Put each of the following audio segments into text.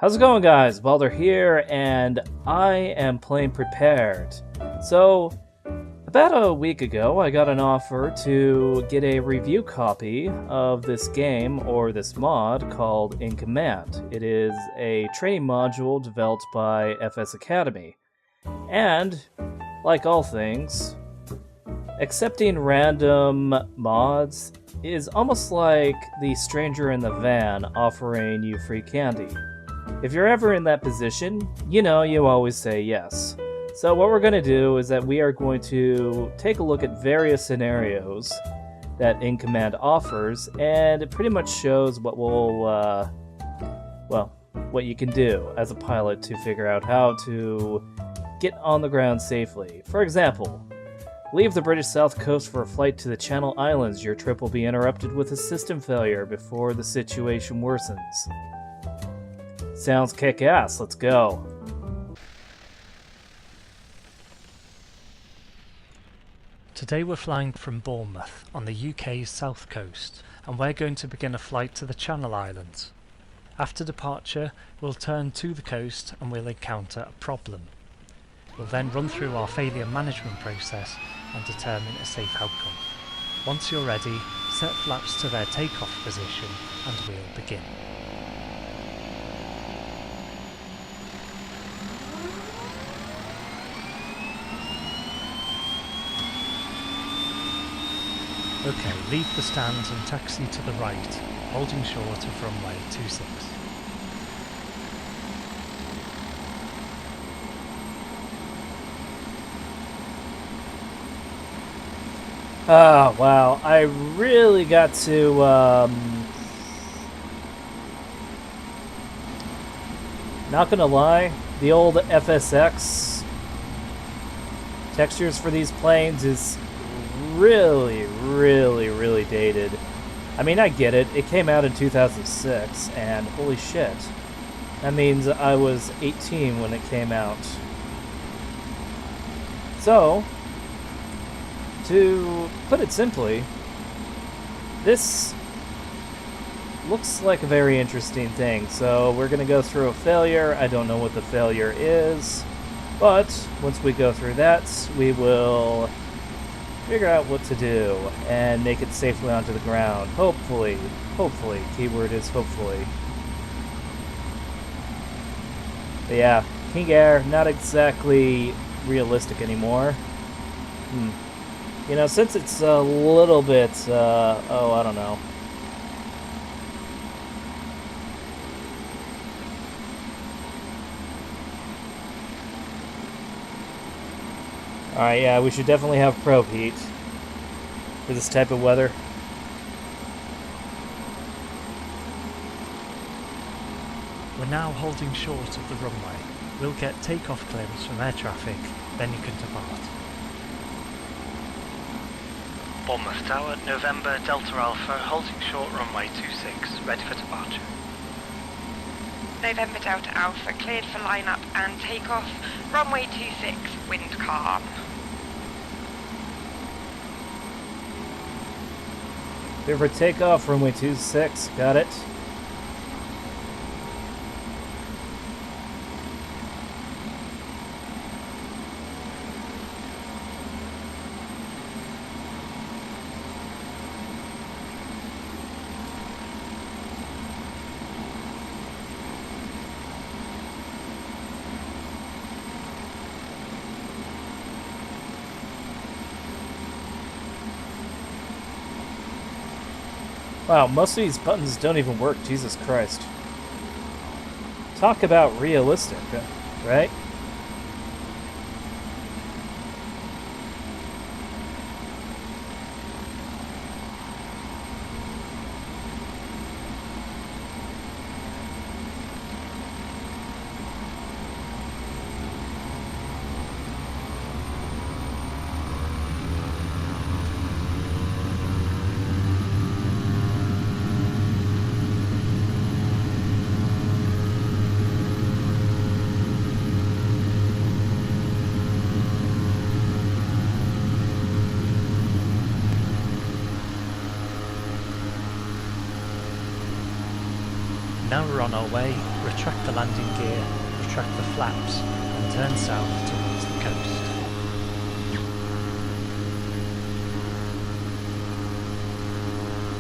How's it going, guys? Balder here, and I am playing Prepared. So, about a week ago, I got an offer to get a review copy of this game, or this mod, called In Command. It is a training module developed by FS Academy. And, like all things, accepting random mods is almost like the stranger in the van offering you free candy. If you're ever in that position, you always say yes. So what we're going to do is that we are going to take a look at various scenarios that In Command offers, and it pretty much shows what what you can do as a pilot to figure out how to get on the ground safely. For example, leave the British South Coast for a flight to the Channel Islands. Your trip will be interrupted with a system failure before the situation worsens. Sounds kick-ass. Let's go. Today we're flying from Bournemouth on the UK's south coast, and we're going to begin a flight to the Channel Islands. After departure, we'll turn to the coast and we'll encounter a problem. We'll then run through our failure management process and determine a safe outcome. Once you're ready, set flaps to their takeoff position and we'll begin. Okay, leave the stands and taxi to the right, holding short of runway 26. Oh, wow. I really got to, not gonna lie, the old FSX textures for these planes is really dated. I mean, I get it. It came out in 2006, and holy shit. That means I was 18 when it came out. So, to put it simply, this looks like a very interesting thing. So we're going to go through a failure. I don't know what the failure is, but once we go through that, we will figure out what to do and make it safely onto the ground. Hopefully. Keyword is hopefully. But yeah, King Air, not exactly realistic anymore. Since it's a little bit, I don't know. Alright, yeah, we should definitely have probe heat for this type of weather. We're now holding short of the runway. We'll get takeoff clearance from air traffic, then you can depart. Bournemouth Tower, November, Delta Alpha, holding short runway 26, ready for departure. November Delta Alpha, cleared for lineup and takeoff. Runway 26, wind calm. Clear for takeoff, runway 26, got it. Wow, most of these buttons don't even work, Jesus Christ. Talk about realistic, right? Now we're on our way, retract the landing gear, retract the flaps, and turn south towards the coast.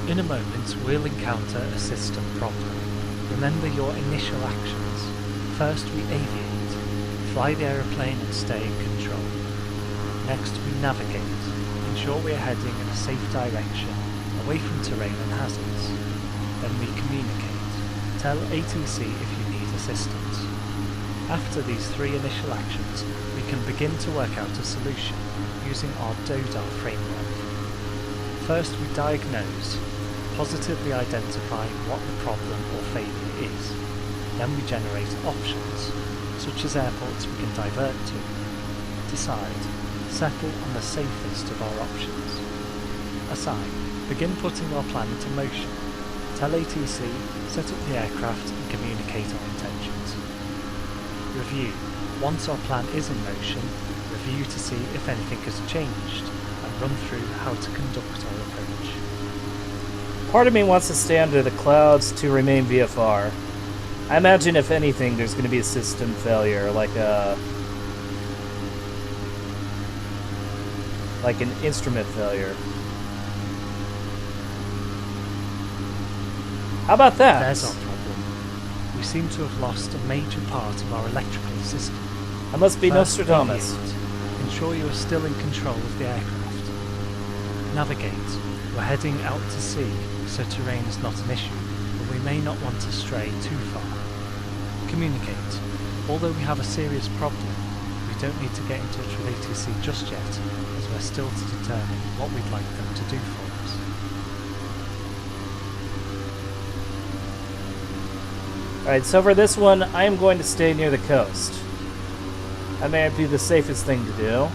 In a moment, we'll encounter a system problem. Remember your initial actions. First we aviate, fly the aeroplane and stay in control. Next we navigate, ensure we are heading in a safe direction, away from terrain and hazards. Then we communicate, tell ATC if you need assistance. After these three initial actions, we can begin to work out a solution using our DODAR framework. First we diagnose, positively identifying what the problem or failure is. Then we generate options, such as airports we can divert to. Decide, settle on the safest of our options. Assign, begin putting our plan into motion. Tell ATC, set up the aircraft and communicate our intentions. Review, once our plan is in motion, review to see if anything has changed and run through how to conduct our approach. Part of me wants to stay under the clouds to remain VFR. I imagine if anything there's going to be a system failure, like an instrument failure. How about that? There's our problem. We seem to have lost a major part of our electrical system. I must be First, Nostradamus. aviate. Ensure you are still in control of the aircraft. Navigate. We're heading out to sea, so terrain is not an issue, but we may not want to stray too far. Communicate. Although we have a serious problem, we don't need to get in touch with ATC just yet, as we're still to determine what we'd like them to do for us. Alright, so for this one, I am going to stay near the coast. That may be the safest thing to do.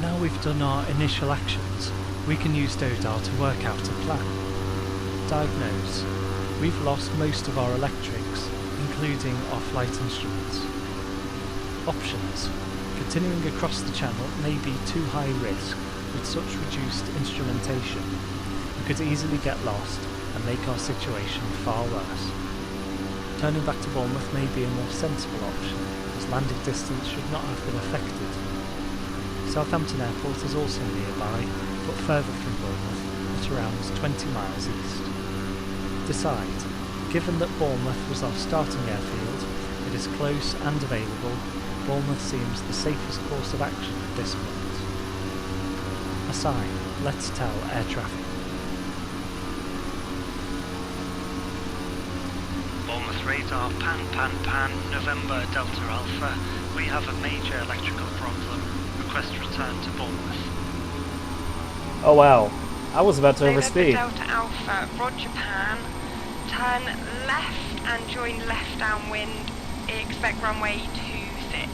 Now we've done our initial actions, we can use DODAR to work out a plan. Diagnose. We've lost most of our electrics, including our flight instruments. Options. Continuing across the channel may be too high risk with such reduced instrumentation. We could easily get lost and make our situation far worse. Turning back to Bournemouth may be a more sensible option, as landing distance should not have been affected. Southampton Airport is also nearby, but further from Bournemouth, at around 20 miles east. Decide. Given that Bournemouth was our starting airfield, it is close and available, Bournemouth seems the safest course of action at this point. Assign. Let's tell air traffic. Bournemouth radar, pan, November Delta Alpha. We have a major electrical problem. Request return to Bournemouth. Oh wow, I was about to overspeed. Delta Alpha, Roger Pan. Turn left and join left downwind. Expect runway 26.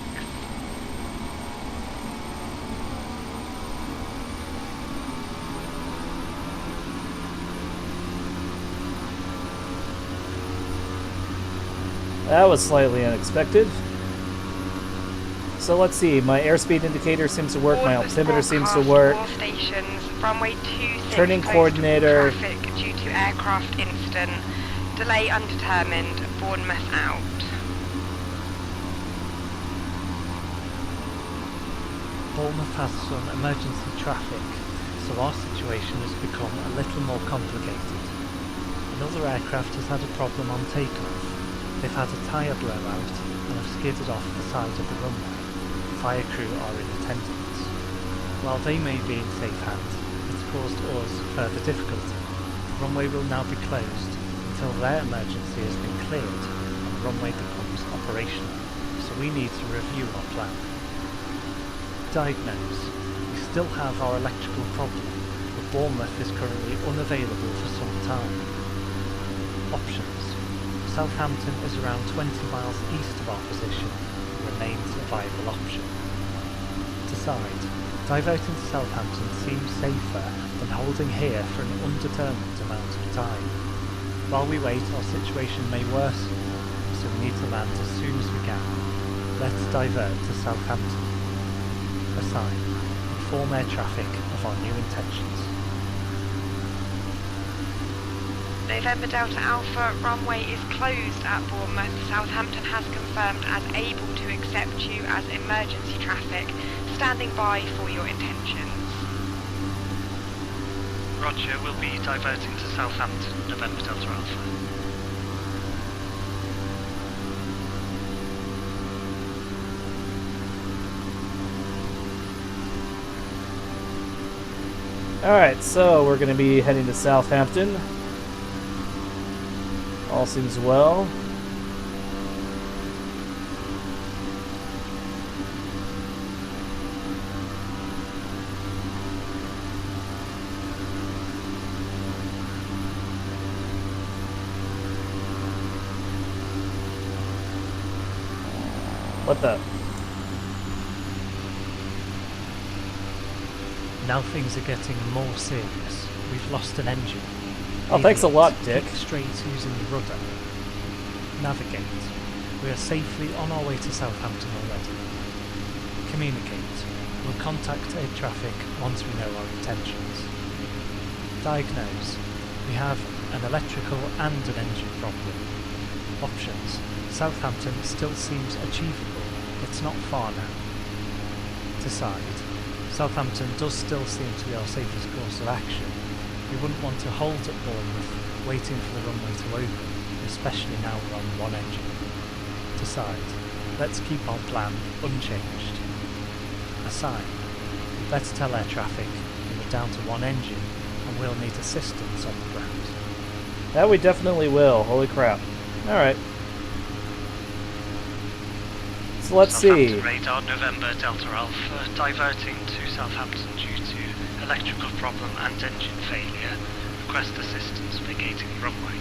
That was slightly unexpected. So let's see, my airspeed indicator seems to work, my altimeter seems to work. All stations, runway 26. Turning coordinator. Traffic due to aircraft incident. Delay undetermined. Bournemouth out. Bournemouth has some emergency traffic, so our situation has become a little more complicated. Another aircraft has had a problem on takeoff. They've had a tyre blowout and have skidded off the side of the runway. Fire crew are in attendance. While they may be in safe hands, it's caused us further difficulty. The runway will now be closed until their emergency has been cleared and the runway becomes operational, so we need to review our plan. Diagnose. We still have our electrical problem, but Bournemouth is currently unavailable for some time. Options. Southampton is around 20 miles east of our position and remains a viable option. Decide. Diverting to Southampton seems safer than holding here for an undetermined amount of time. While we wait, our situation may worsen, so we need to land as soon as we can. Let's divert to Southampton. Assign. Inform air traffic of our new intentions. November Delta Alpha, runway is closed at Bournemouth. Southampton has confirmed as able to accept you as emergency traffic. Standing by for your intentions. Roger, we'll be diverting to Southampton, November Delta Alpha. Alright, so we're going to be heading to Southampton. All seems well. What the? Now things are getting more serious. We've lost an engine. Oh, thanks a lot, Dick. Keep straight using the rudder. Navigate. We are safely on our way to Southampton already. Communicate. We'll contact air traffic once we know our intentions. Diagnose. We have an electrical and an engine problem. Options. Southampton still seems achievable. It's not far now. Decide. Southampton does still seem to be our safest course of action. We wouldn't want to hold at Bournemouth, waiting for the runway to open, especially now we're on one engine. Decide. Let's keep our plan unchanged. Assign. We better tell air traffic that we're down to one engine and we'll need assistance on the ground. That we definitely will. Holy crap. Alright. So let's see. Southampton radar, November Delta Alpha, diverting to Southampton due to electrical problem and engine failure. Request assistance vacating runway.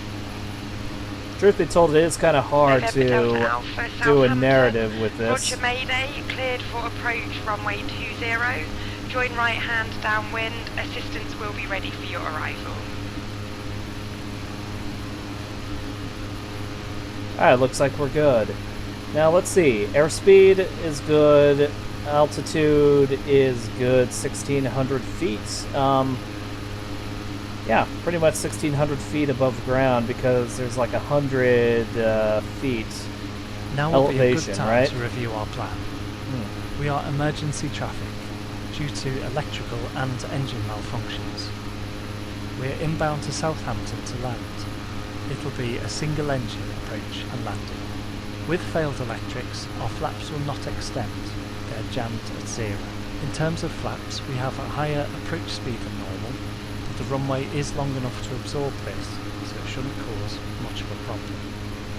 Truth be told, it is kind of hard November to Delta Alpha, do a Southampton. narrative with this. Roger Mayday, cleared for approach runway 20. Join right hand downwind. Assistance will be ready for your arrival. Alright, looks like we're good. Now let's see. Airspeed is good. Altitude is good. 1,600 feet. Yeah, pretty much 1,600 feet above ground because there's like 100 feet Now will be a elevation, good time right? to review our plan. We are emergency traffic due to electrical and engine malfunctions. We are inbound to Southampton to land. It'll be a single engine approach and landing. With failed electrics, our flaps will not extend. They're jammed at 0. In terms of flaps, we have a higher approach speed than normal, but the runway is long enough to absorb this, so it shouldn't cause much of a problem.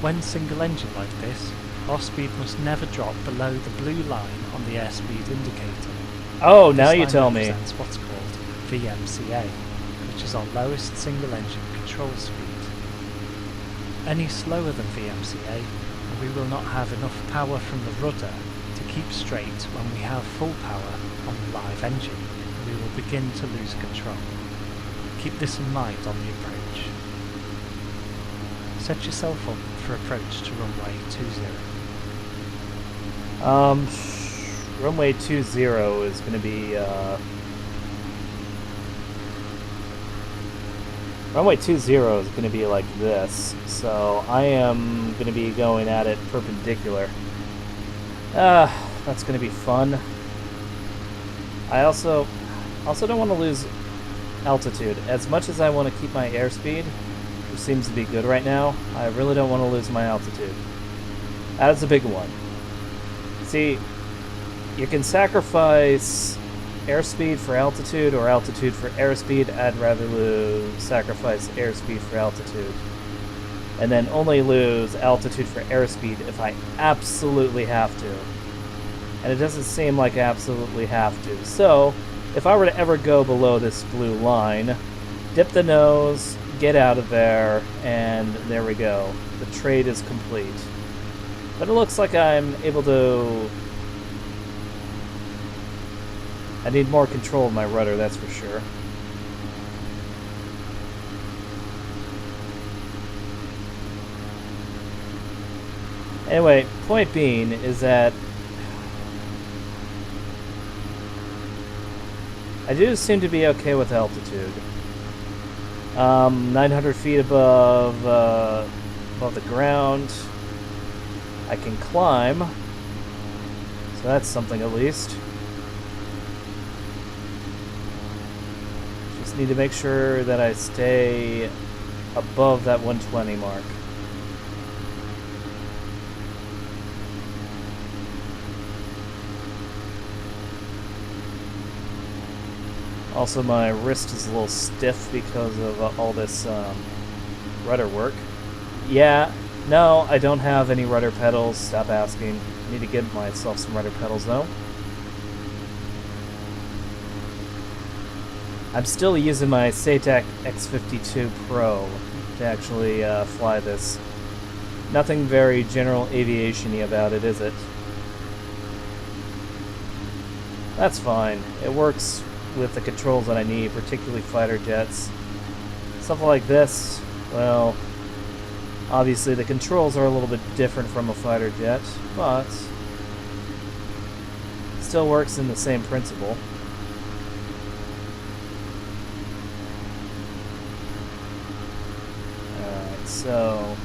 When single engine like this, our speed must never drop below the blue line on the airspeed indicator. Oh, now you This tell line me. represents what's called VMCA, which is our lowest single engine control speed. Any slower than VMCA, and we will not have enough power from the rudder to keep straight when we have full power on the live engine, and we will begin to lose control. Keep this in mind on the approach. Set yourself up for approach to runway 20. Runway 20 is going to be, runway 20 is going to be like this, so I am going to be going at it perpendicular. That's going to be fun. I also don't want to lose altitude. As much as I want to keep my airspeed, which seems to be good right now, I really don't want to lose my altitude. That is a big one. See, you can sacrifice airspeed for altitude or altitude for airspeed. I'd rather sacrifice airspeed for altitude. And then only lose altitude for airspeed if I absolutely have to. And it doesn't seem like I absolutely have to. So, if I were to ever go below this blue line, dip the nose, get out of there, and there we go. The trade is complete. But it looks like I'm able to... I need more control of my rudder, that's for sure. Anyway, point being is that I do seem to be okay with altitude. 900 feet above the ground. I can climb, so that's something at least. Just need to make sure that I stay above that 120 mark. Also, my wrist is a little stiff because of all this rudder work. Yeah, no, I don't have any rudder pedals. Stop asking. I need to get myself some rudder pedals, though. I'm still using my SATAC X52 Pro to actually fly this. Nothing very general aviation-y about it, is it? That's fine. It works with the controls that I need, particularly fighter jets. Stuff like this, well, obviously the controls are a little bit different from a fighter jet, but still works in the same principle. Alright, so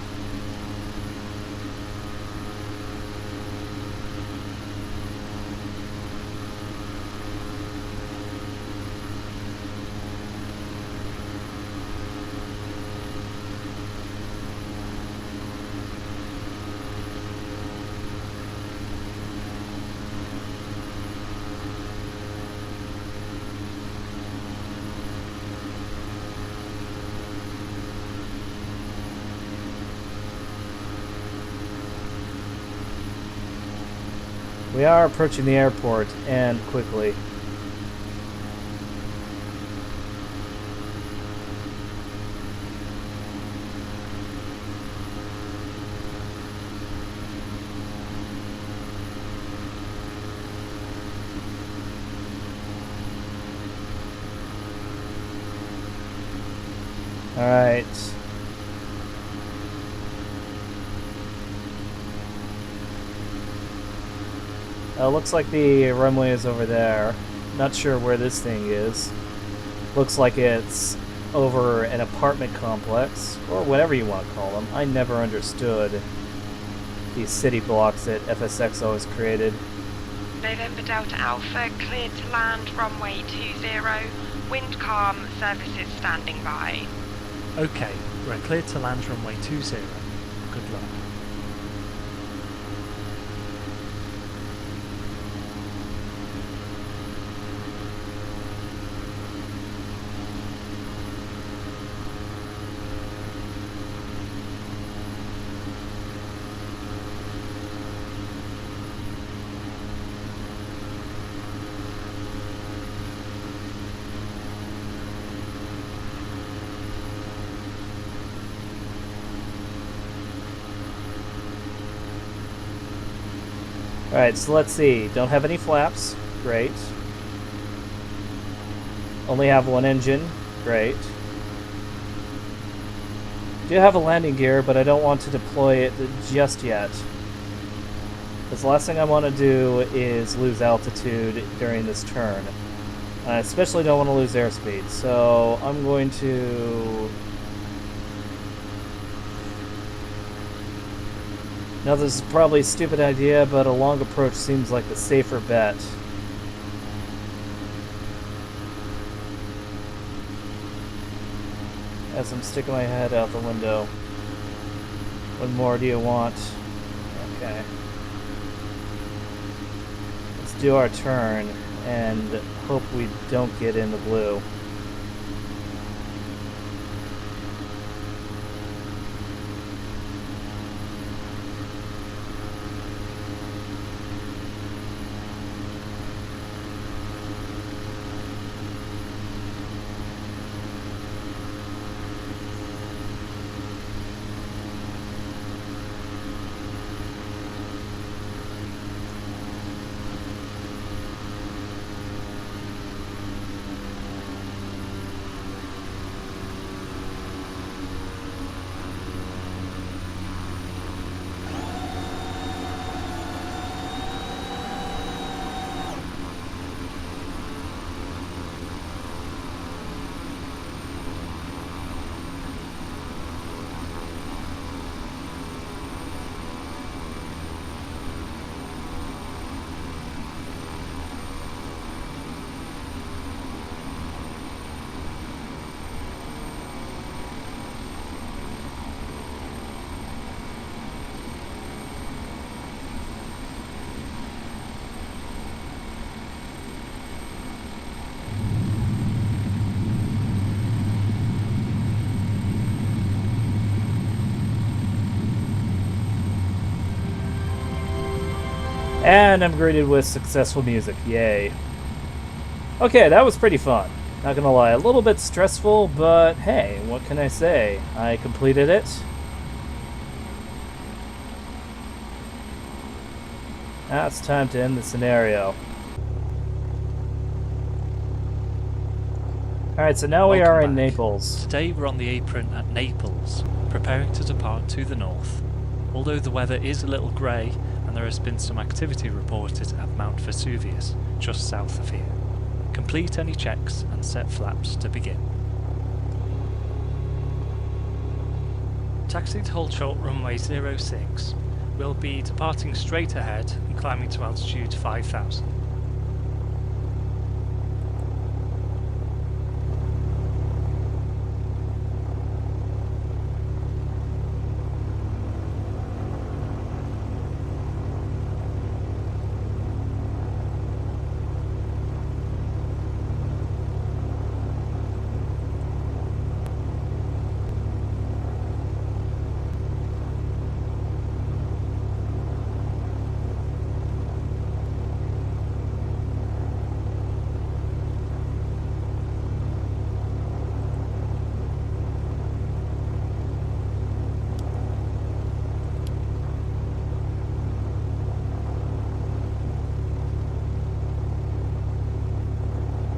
we are approaching the airport, and quickly. Alright. Looks like the runway is over there. Not sure where this thing is. Looks like it's over an apartment complex, or whatever you want to call them. I never understood these city blocks that FSX always created. November Delta Alpha, cleared to land, runway 20. Wind calm, services standing by. Okay, we're cleared to land runway 20. Good luck. Alright, so let's see. Don't have any flaps. Great. Only have one engine. Great. Do have a landing gear, but I don't want to deploy it just yet. Because the last thing I want to do is lose altitude during this turn. I especially don't want to lose airspeed, so I'm going to... Now this is probably a stupid idea, but a long approach seems like the safer bet. As I'm sticking my head out the window. What more do you want? Okay. Let's do our turn and hope we don't get in the blue. And I'm greeted with successful music. Yay. Okay, that was pretty fun. Not gonna lie, a little bit stressful, but hey, what can I say? I completed it. Now it's time to end the scenario. Alright, so now we are in Naples. Today we're on the apron at Naples, preparing to depart to the north. Although the weather is a little grey, and there has been some activity reported at Mount Vesuvius, just south of here. Complete any checks and set flaps to begin. Taxiing to hold short runway 06. We'll be departing straight ahead and climbing to altitude 5,000.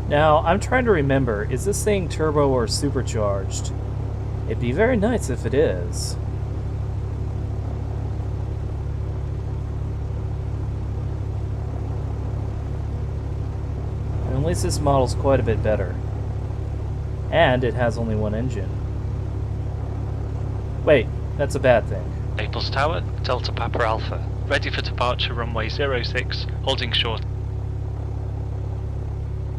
Now, I'm trying to remember, is this thing turbo or supercharged? It'd be very nice if it is. At least this model's quite a bit better. And it has only one engine. Wait, that's a bad thing. Naples Tower, Delta Papa Alpha. Ready for departure runway 06, holding short.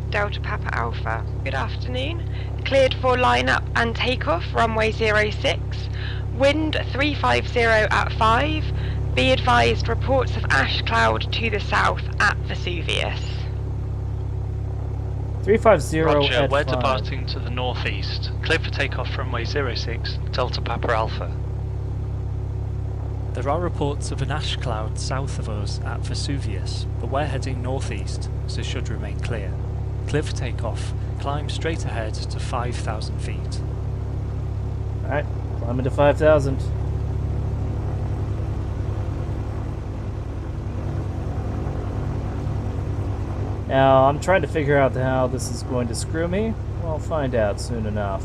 Delta Papa Alpha. Good afternoon. Cleared for line-up and takeoff, runway 06. Wind 350 at 5. Be advised, reports of ash cloud to the south at Vesuvius. 350 Roger, at we're 5. departing to the northeast. Cleared for takeoff runway 06, Delta Papa Alpha. There are reports of an ash cloud south of us at Vesuvius, but we're heading northeast, so should remain clear. Clear for takeoff. Climb straight ahead to 5,000 feet. Alright, climbing to 5,000. Now, I'm trying to figure out how this is going to screw me. I'll find out soon enough.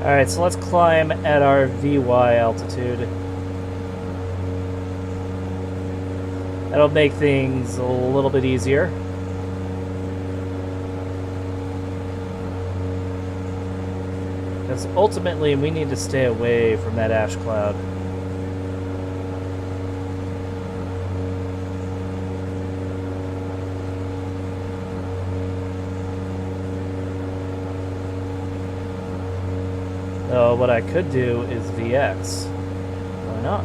Alright, so let's climb at our VY altitude. That'll make things a little bit easier. Because ultimately we need to stay away from that ash cloud. So what I could do is VX. Why not?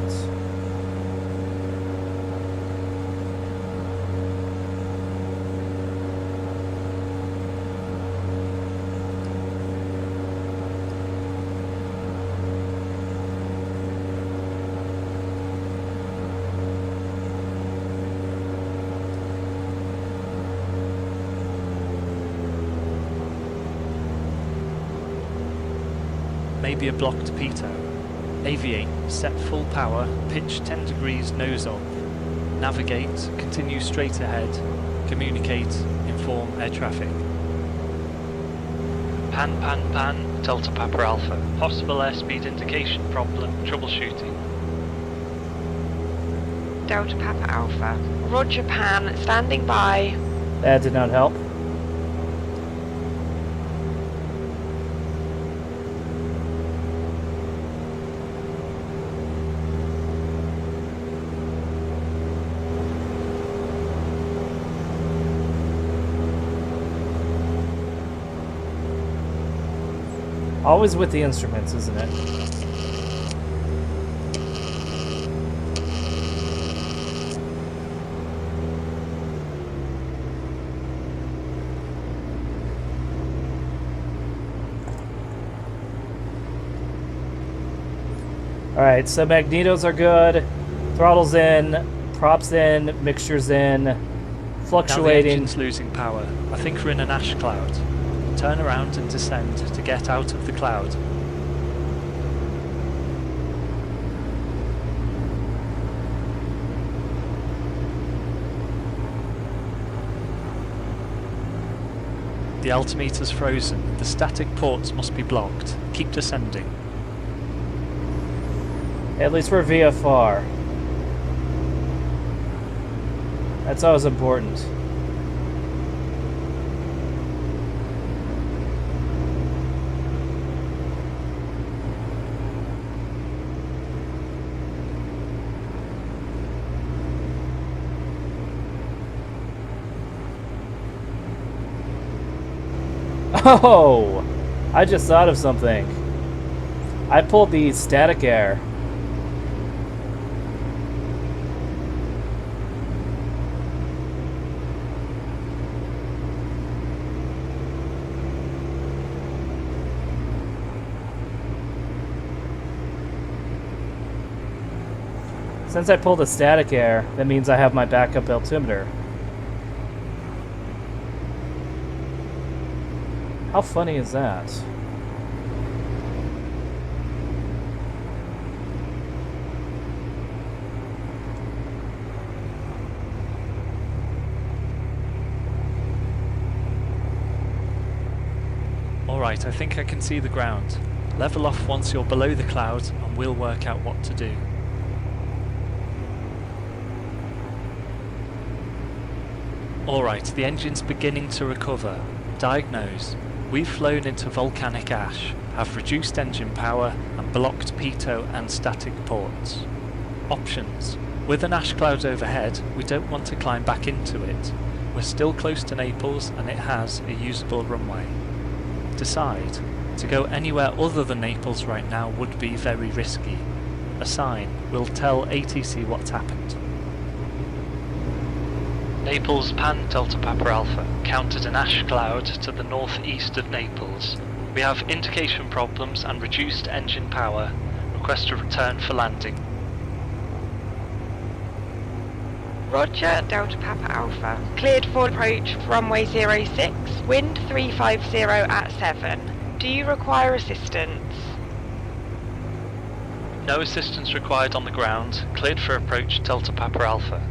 Maybe a blocked pitot. Aviate, set full power, pitch 10 degrees nose up. Navigate, continue straight ahead. Communicate, inform air traffic. Pan, Delta Papa Alpha. Possible airspeed indication problem, troubleshooting. Delta Papa Alpha. Roger Pan, standing by. That did not help. Always with the instruments, isn't it? Alright, so magnetos are good. Throttle's in, props in, mixture's in, Now the fluctuating. engine's losing power. I think we're in an ash cloud. Turn around and descend to get out of the cloud. The altimeter's frozen. The static ports must be blocked. Keep descending. At least we're VFR. That's always important. Oh! I just thought of something. I pulled the static air. Since I pulled the static air, that means I have my backup altimeter. How funny is that? Alright, I think I can see the ground. Level off once you're below the cloud and we'll work out what to do. Alright, the engine's beginning to recover. Diagnose. We've flown into volcanic ash, have reduced engine power and blocked pitot and static ports. Options. With an ash cloud overhead, we don't want to climb back into it. We're still close to Naples and it has a usable runway. Decide. To go anywhere other than Naples right now would be very risky. Assign. We'll tell ATC what's happened. Naples Pan Delta Papa Alpha. Counted an ash cloud to the northeast of Naples. We have indication problems and reduced engine power. Request a return for landing. Roger, Delta Papa Alpha. Cleared for approach runway 06, wind 350 at 7. Do you require assistance? No assistance required on the ground. Cleared for approach Delta Papa Alpha.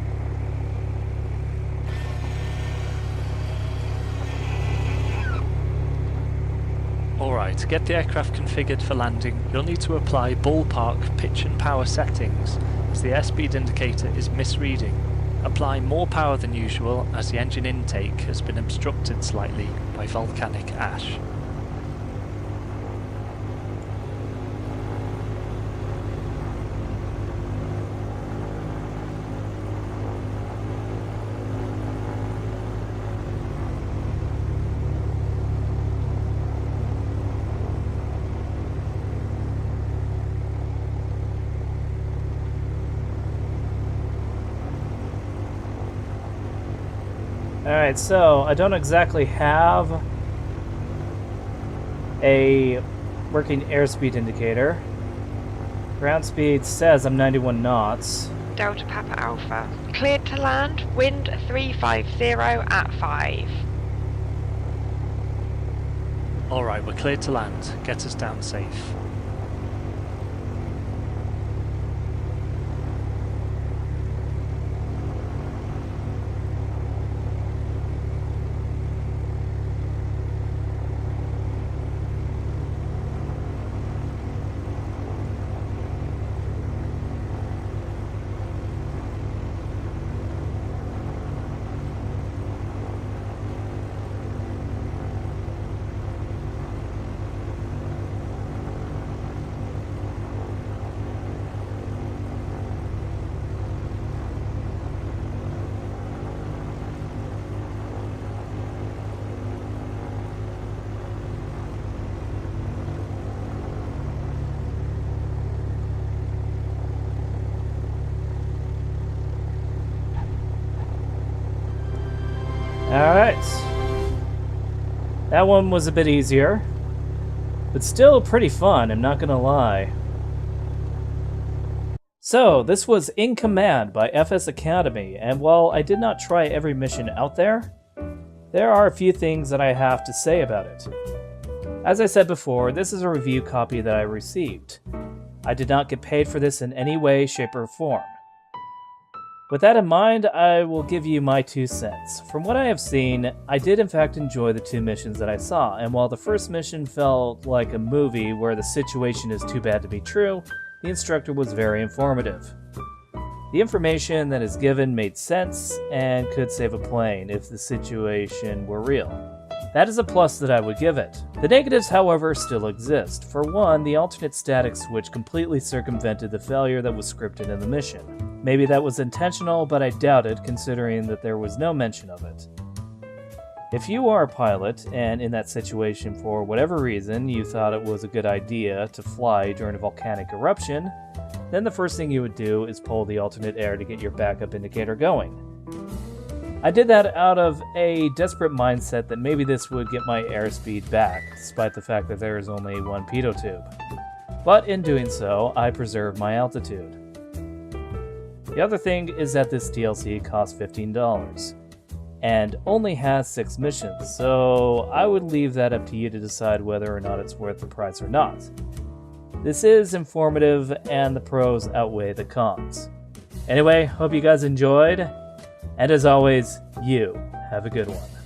Alright, to get the aircraft configured for landing, you'll need to apply ballpark pitch and power settings, as the airspeed indicator is misreading. Apply more power than usual, as the engine intake has been obstructed slightly by volcanic ash. Alright, so I don't exactly have a working airspeed indicator. Ground speed says I'm 91 knots. Delta Papa Alpha. Cleared to land, wind 350 at 5. Alright, we're cleared to land. Get us down safe. Alright. That one was a bit easier, but still pretty fun, I'm not gonna lie. So, this was In Command by FS Academy, and while I did not try every mission out there are a few things that I have to say about it. As I said before, this is a review copy that I received. I did not get paid for this in any way, shape, or form. With that in mind, I will give you my 2 cents. From what I have seen, I did in fact enjoy the 2 missions that I saw, and while the first mission felt like a movie where the situation is too bad to be true, the instructor was very informative. The information that is given made sense and could save a plane if the situation were real. That is a plus that I would give it. The negatives, however, still exist. For one, the alternate static switch completely circumvented the failure that was scripted in the mission. Maybe that was intentional, but I doubt it, considering that there was no mention of it. If you are a pilot, and in that situation for whatever reason you thought it was a good idea to fly during a volcanic eruption, then the first thing you would do is pull the alternate air to get your backup indicator going. I did that out of a desperate mindset that maybe this would get my airspeed back, despite the fact that there is only one pitot tube. But in doing so, I preserved my altitude. The other thing is that this DLC costs $15, and only has 6 missions, so I would leave that up to you to decide whether or not it's worth the price or not. This is informative, and the pros outweigh the cons. Anyway, hope you guys enjoyed, and as always, you have a good one.